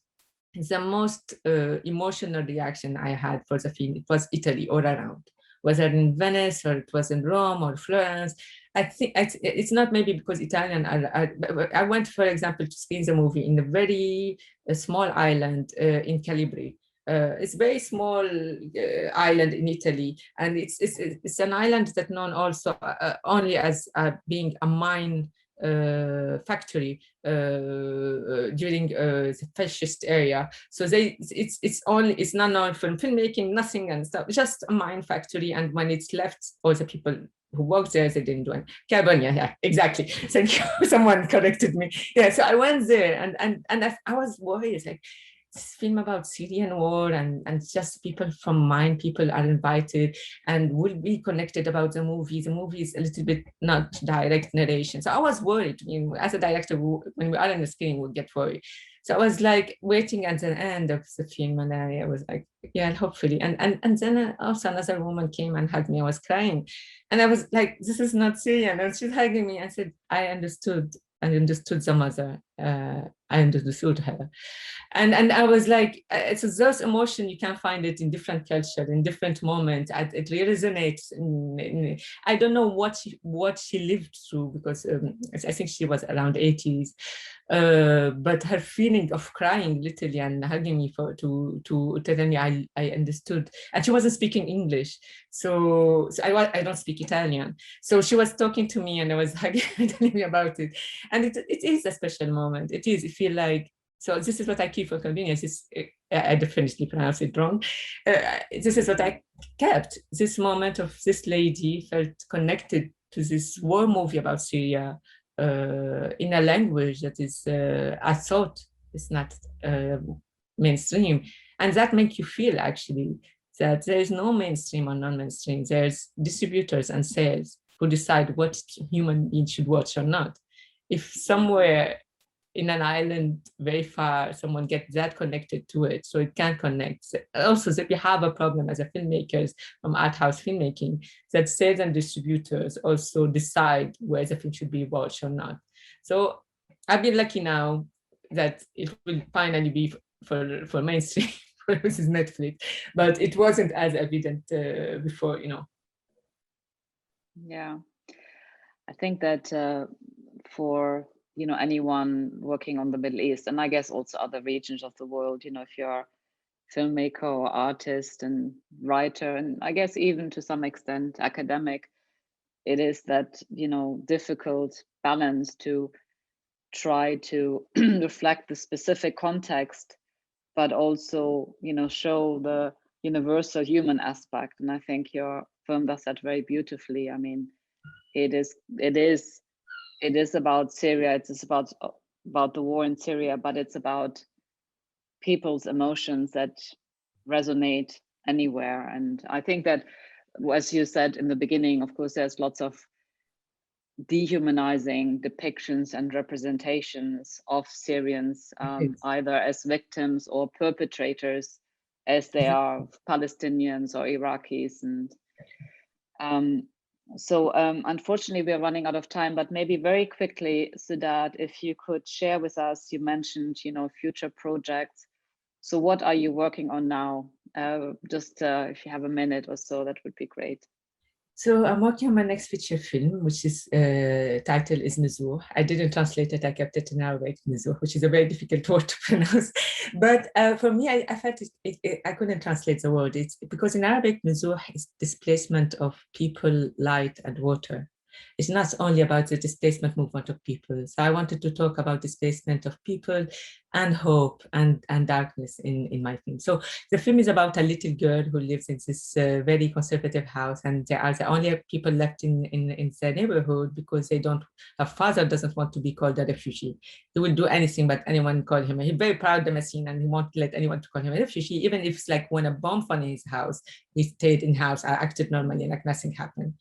the most emotional reaction I had for the film, it was Italy all around, whether in Venice or it was in Rome or Florence. I think it's not maybe because Italian I went, for example, to screen the movie in a very small island in Calabria. It's a very small island in Italy, and it's an island that's known also only as being a mine factory during the fascist area. So it's not known for filmmaking, nothing and stuff, just a mine factory. And when it's left, all the people who worked there, they didn't do it. Carbon, yeah, exactly. Thank you. Someone corrected me. Yeah, so I went there and I was worried, like, this film about Syrian war and just people from mine, people are invited and will be connected about the movie. The movie is a little bit not direct narration. So I was worried, as a director, when we are in the screening, we'll get worried. So I was like waiting at the end of the film, and I was like, yeah, hopefully. And then also another woman came and hugged me. I was crying. And I was like, this is not Syrian. And she's hugging me. I said, I understood the mother. I understood her. And I was like, it's those emotions, you can find it in different cultures, in different moments. It really resonates. I don't know what she lived through, because I think she was around 80s. But her feeling of crying literally and hugging me to tell me I understood, and she wasn't speaking English, so I don't speak Italian, so she was talking to me and I was hugging her, telling me about it, and it is a special moment. It is. It feel like. So this is what I keep for convenience. I definitely pronounced it wrong. This is what I kept. This moment of this lady felt connected to this war movie about Syria in a language that is, I thought, is not mainstream. And that makes you feel actually that there is no mainstream or non-mainstream. There's distributors and sales who decide what human beings should watch or not. If somewhere in an island very far, someone gets that connected to it, so it can connect. Also, that we have a problem as a filmmakers from art house filmmaking, that sales and distributors also decide where the film should be watched or not. So I've been lucky now that it will finally be for mainstream, this is Netflix, but it wasn't as evident before, you know. Yeah, I think that for anyone working on the Middle East, and I guess also other regions of the world, if you're a filmmaker or artist and writer, and I guess even to some extent academic, it is that difficult balance to try to reflect the specific context, but also show the universal human aspect. And I think your film does that very beautifully. I mean, it is about Syria. It's about the war in Syria, but it's about people's emotions that resonate anywhere. And I think that, as you said in the beginning, of course, there's lots of dehumanizing depictions and representations of Syrians, either as victims or perpetrators, as they are Palestinians or Iraqis. And so unfortunately, we are running out of time, but maybe very quickly, Soudade, if you could share with us, you mentioned, future projects. So what are you working on now? Just if you have a minute or so, that would be great. So I'm working on my next feature film, which is title is Nuzur. I didn't translate it, I kept it in Arabic, Nuzur, which is a very difficult word to pronounce. But for me, I felt I couldn't translate the word. It's because in Arabic, Nuzur is displacement of people, light, and water. It's not only about the displacement movement of people. So I wanted to talk about displacement of people and hope and darkness in my film. So the film is about a little girl who lives in this very conservative house, and they are the only people left in the neighborhood because her father doesn't want to be called a refugee. He will do anything but anyone call him. He's very proud of the machine and he won't let anyone to call him a refugee, even if it's like when a bomb fell in his house, he stayed in house, acted normally like nothing happened.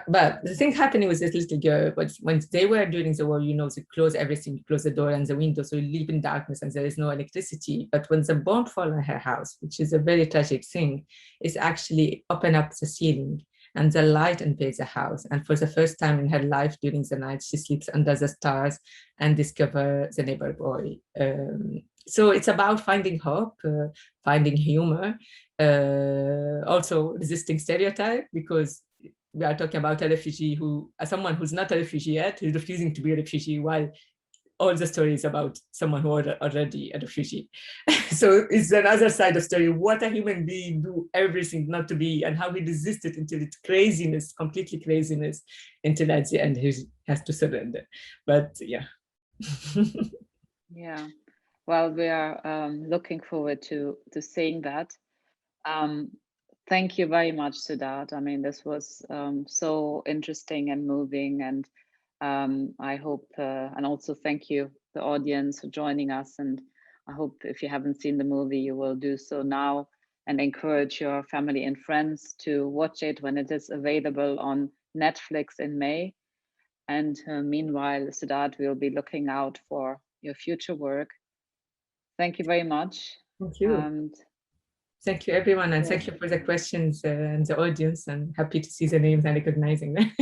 But the thing happening with this little girl was when they were during the war, they close everything, close the door and the window, so you live in darkness and there is no electricity. But when the bomb fell on her house, which is a very tragic thing, it's actually open up the ceiling and the light invades the house. And for the first time in her life during the night, she sleeps under the stars and discovers the neighbor boy. So it's about finding hope, finding humor, also resisting stereotype, because we are talking about a refugee someone who's not a refugee yet, who's refusing to be a refugee, while all the story is about someone who are already a refugee. So it's another side of story, what a human being do everything not to be, and how he resisted until it's craziness, completely craziness, until at the end he has to surrender. But yeah. Yeah, well, we are looking forward to seeing that. Thank you very much, Soudade. I mean, this was so interesting and moving, and I hope, and also thank you, the audience, for joining us. And I hope if you haven't seen the movie, you will do so now, and encourage your family and friends to watch it when it is available on Netflix in May. And meanwhile, Soudade, will be looking out for your future work. Thank you very much. Thank you. And thank you, everyone, and thank you for the questions and the audience. I'm happy to see the names and recognizing them.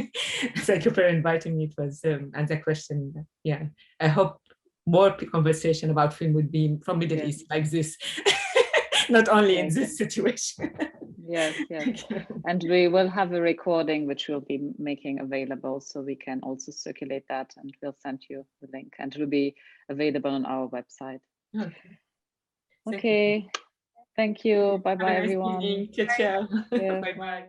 Thank you for inviting me. It was and the question. Yeah, I hope more conversation about film would be from Middle East like this, not only in this situation. Yes, yes. And we will have a recording which we'll be making available, so we can also circulate that, and we'll send you the link, and it will be available on our website. Okay. Okay. Thank you. Bye bye, Have a nice everyone. evening. Ciao, ciao. Yeah. Bye bye.